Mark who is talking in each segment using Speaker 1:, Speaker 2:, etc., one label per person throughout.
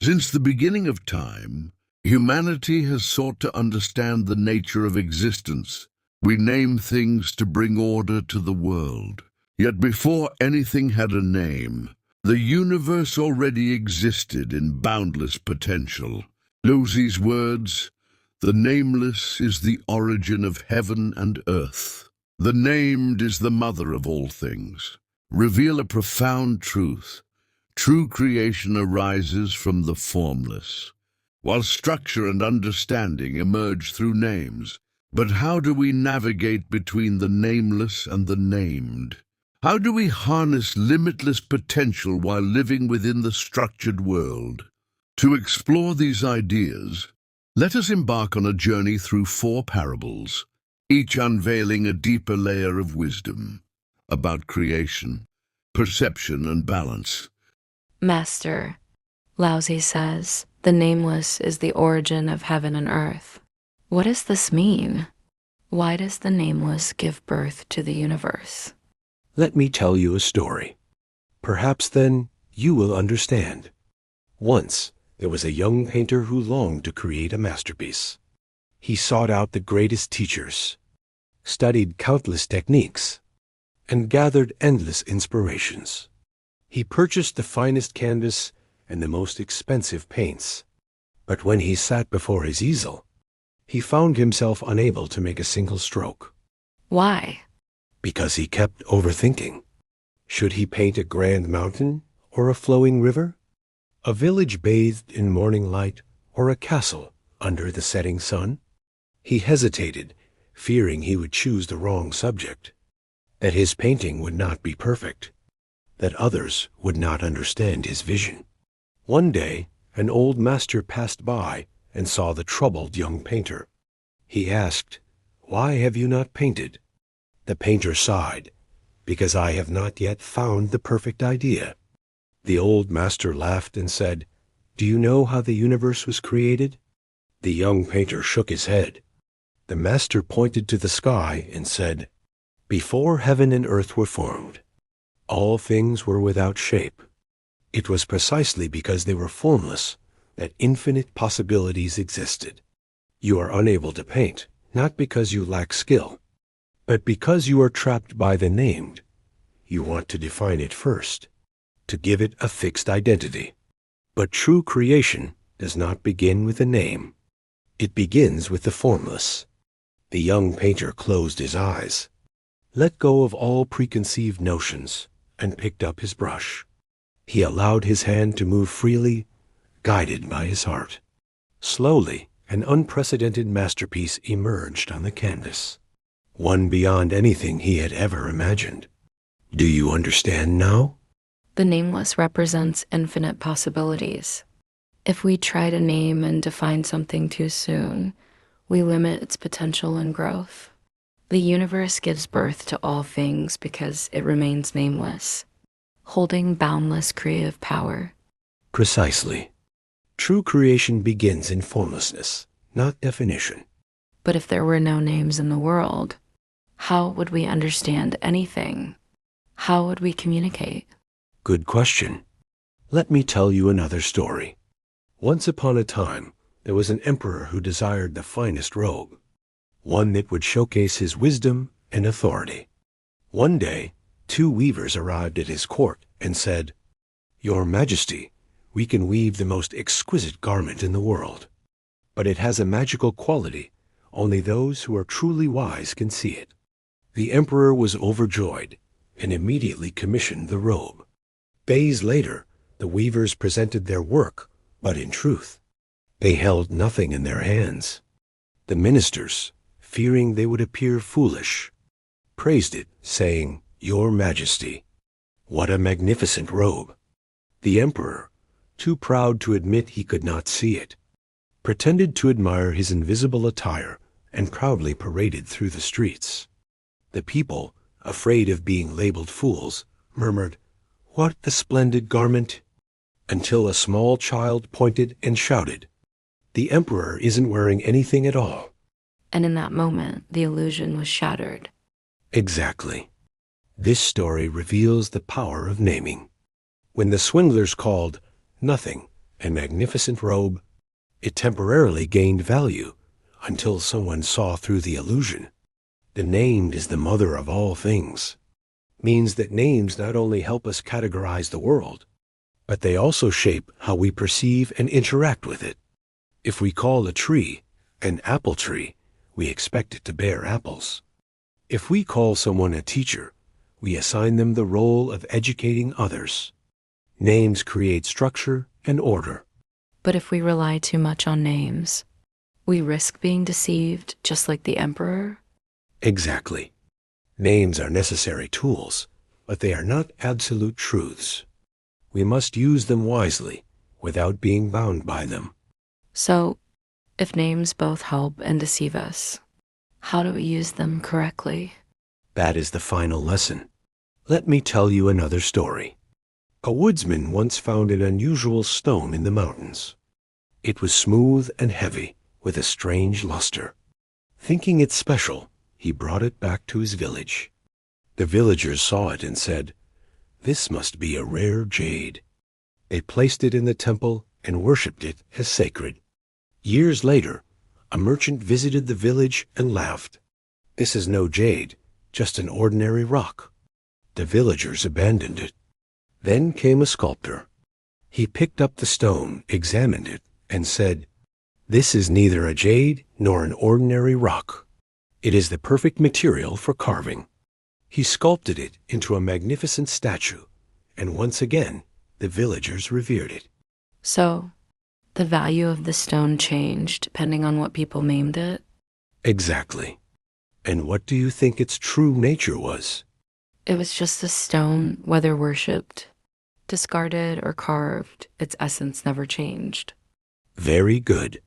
Speaker 1: Since the beginning of time, humanity has sought to understand the nature of existence. We name things to bring order to the world. Yet before anything had a name, the universe already existed in boundless potential. Laozi's words, "The nameless is the origin of heaven and earth. The named is the mother of all things," reveal a profound truth. True creation arises from the formless, while structure and understanding emerge through names. But how do we navigate between the nameless and the named? How do we harness limitless potential while living within the structured world? To explore these ideas, let us embark on a journey through 4 parables, each unveiling a deeper layer of wisdom about creation, perception, and balance.
Speaker 2: Master, Laozi says, the nameless is the origin of heaven and earth. What does this mean? Why does the nameless give birth to the universe?
Speaker 3: Let me tell you a story. Perhaps then you will understand. Once, there was a young painter who longed to create a masterpiece. He sought out the greatest teachers, studied countless techniques, and gathered endless inspirations. He purchased the finest canvas and the most expensive paints. But when he sat before his easel, he found himself unable to make a single stroke.
Speaker 2: Why?
Speaker 3: Because he kept overthinking. Should he paint a grand mountain or a flowing river? A village bathed in morning light or a castle under the setting sun? He hesitated, fearing he would choose the wrong subject, that his painting would not be perfect, that others would not understand his vision. One day, an old master passed by and saw the troubled young painter. He asked, "Why have you not painted?" The painter sighed, "Because I have not yet found the perfect idea." The old master laughed and said, "Do you know how the universe was created?" The young painter shook his head. The master pointed to the sky and said, "Before heaven and earth were formed, all things were without shape. It was precisely because they were formless that infinite possibilities existed. You are unable to paint, not because you lack skill, but because you are trapped by the named. You want to define it first, to give it a fixed identity. But true creation does not begin with a name. It begins with the formless." The young painter closed his eyes, let go of all preconceived notions, and picked up his brush. He allowed his hand to move freely, guided by his heart. Slowly, an unprecedented masterpiece emerged on the canvas, one beyond anything he had ever imagined. Do you understand now?
Speaker 2: The nameless represents infinite possibilities. If we try to name and define something too soon, we limit its potential and growth. The universe gives birth to all things because it remains nameless, holding boundless creative power.
Speaker 3: Precisely. True creation begins in formlessness, not definition.
Speaker 2: But if there were no names in the world, how would we understand anything? How would we communicate?
Speaker 3: Good question. Let me tell you another story. Once upon a time, there was an emperor who desired the finest robe, one that would showcase his wisdom and authority. One day, 2 weavers arrived at his court and said, "Your Majesty, we can weave the most exquisite garment in the world, but it has a magical quality. Only those who are truly wise can see it." The emperor was overjoyed and immediately commissioned the robe. Days later, the weavers presented their work, but in truth, they held nothing in their hands. The ministers, fearing they would appear foolish, praised it, saying, "Your Majesty, what a magnificent robe." The emperor, too proud to admit he could not see it, pretended to admire his invisible attire and proudly paraded through the streets. The people, afraid of being labeled fools, murmured, "What a splendid garment!" until a small child pointed and shouted, "The emperor isn't wearing anything at all."
Speaker 2: And in that moment, the illusion was shattered.
Speaker 3: Exactly. This story reveals the power of naming. When the swindlers called "nothing" and magnificent robe, it temporarily gained value until someone saw through the illusion. The named is the mother of all things. Means that names not only help us categorize the world, but they also shape how we perceive and interact with it. If we call a tree an apple tree, we expect it to bear apples. If we call someone a teacher, we assign them the role of educating others. Names create structure and order.
Speaker 2: But if we rely too much on names, we risk being deceived, just like the emperor.
Speaker 3: Exactly. Names are necessary tools, but they are not absolute truths. We must use them wisely without being bound by them.
Speaker 2: So, if names both help and deceive us, how do we use them correctly?
Speaker 3: That is the final lesson. Let me tell you another story. A woodsman once found an unusual stone in the mountains. It was smooth and heavy, with a strange luster. Thinking it special, he brought it back to his village. The villagers saw it and said, "This must be a rare jade." They placed it in the temple and worshipped it as sacred. Years later, a merchant visited the village and laughed. "This is no jade, just an ordinary rock." The villagers abandoned it. Then came a sculptor. He picked up the stone, examined it, and said, "This is neither a jade nor an ordinary rock. It is the perfect material for carving." He sculpted it into a magnificent statue, and once again the villagers revered it.
Speaker 2: So, the value of the stone changed depending on what people named it?
Speaker 3: Exactly. And what do you think its true nature was?
Speaker 2: It was just a stone, whether worshipped, discarded, or carved. Its essence never changed.
Speaker 3: Very good.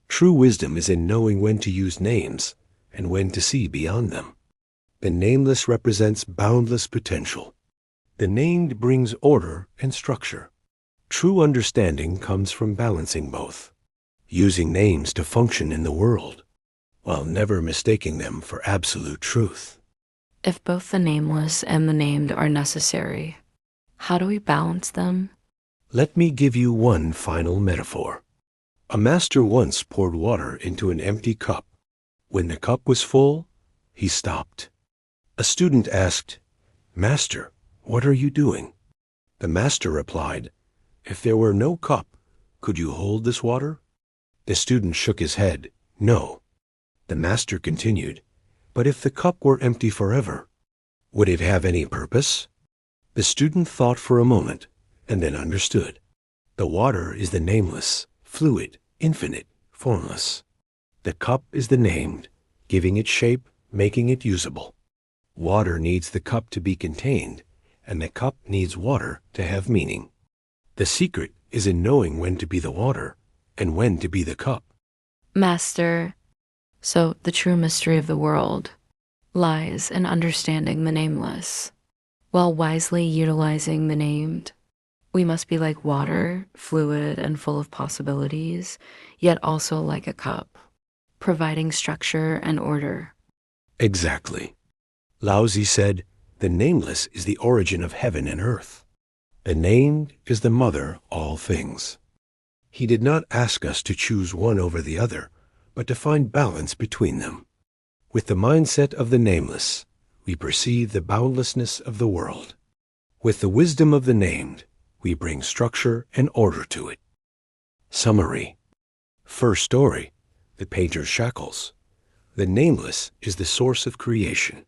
Speaker 3: True wisdom is in knowing when to use names and when to see beyond them. The nameless represents boundless potential. The named brings order and structure. True understanding comes from balancing both, using names to function in the world, while never mistaking them for absolute truth.
Speaker 2: If both the nameless and the named are necessary, how do we balance them?
Speaker 3: Let me give you one final metaphor. A master once poured water into an empty cup. When the cup was full, he stopped. A student asked, "Master, what are you doing?" The master replied, "If there were no cup, could you hold this water?" The student shook his head, "No." The master continued, "But if the cup were empty forever, would it have any purpose?" The student thought for a moment and then understood. The water is the nameless, fluid, infinite, formless. The cup is the named, giving it shape, making it usable. Water needs the cup to be contained, and the cup needs water to have meaning. The secret is in knowing when to be the water and when to be the cup.
Speaker 2: Master, so the true mystery of the world lies in understanding the nameless, while wisely utilizing the named. We must be like water, fluid and full of possibilities, yet also like a cup, providing structure and order.
Speaker 3: Exactly. Laozi said, "The nameless is the origin of heaven and earth. The named is the mother all things." He did not ask us to choose one over the other, but to find balance between them. With the mindset of the nameless, we perceive the boundlessness of the world. With the wisdom of the named, we bring structure and order to it. Summary. First story, the painter's shackles. The nameless is the source of creation.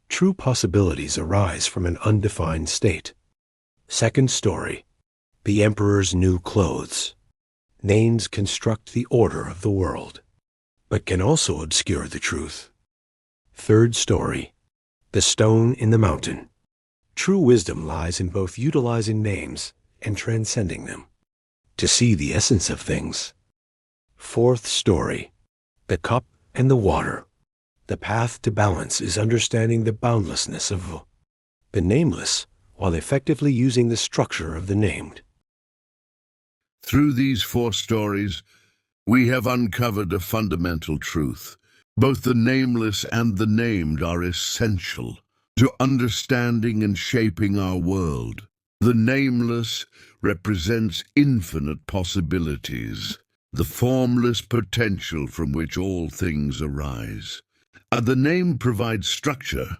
Speaker 3: True possibilities arise from an undefined state. Second story, the emperor's new clothes. Names construct the order of the world, but can also obscure the truth. Third story, the stone in the mountain. True wisdom lies in both utilizing names and transcending them, to see the essence of things. Fourth story, the cup and the water. The path to balance is understanding the boundlessness of the nameless while effectively using the structure of the named.
Speaker 1: Through these 4 stories, we have uncovered a fundamental truth. Both the nameless and the named are essential to understanding and shaping our world. The nameless represents infinite possibilities, the formless potential from which all things arise. And the name provides structure,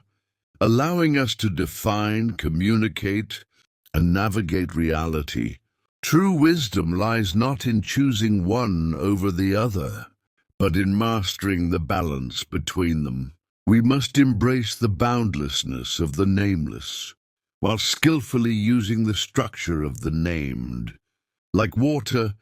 Speaker 1: allowing us to define, communicate, and navigate reality. True wisdom lies not in choosing one over the other, but in mastering the balance between them. We must embrace the boundlessness of the nameless, while skillfully using the structure of the named. Like water,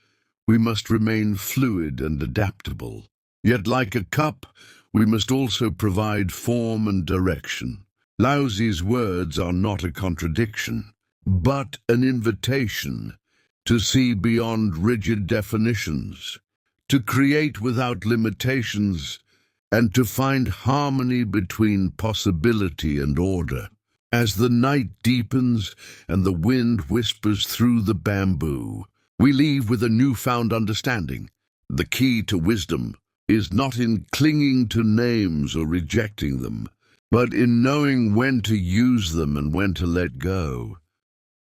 Speaker 1: we must remain fluid and adaptable. Yet like a cup, we must also provide form and direction. Laozi's words are not a contradiction, but an invitation to see beyond rigid definitions, to create without limitations, and to find harmony between possibility and order. As the night deepens and the wind whispers through the bamboo, we leave with a newfound understanding. The key to wisdom is not in clinging to names or rejecting them, but in knowing when to use them and when to let go.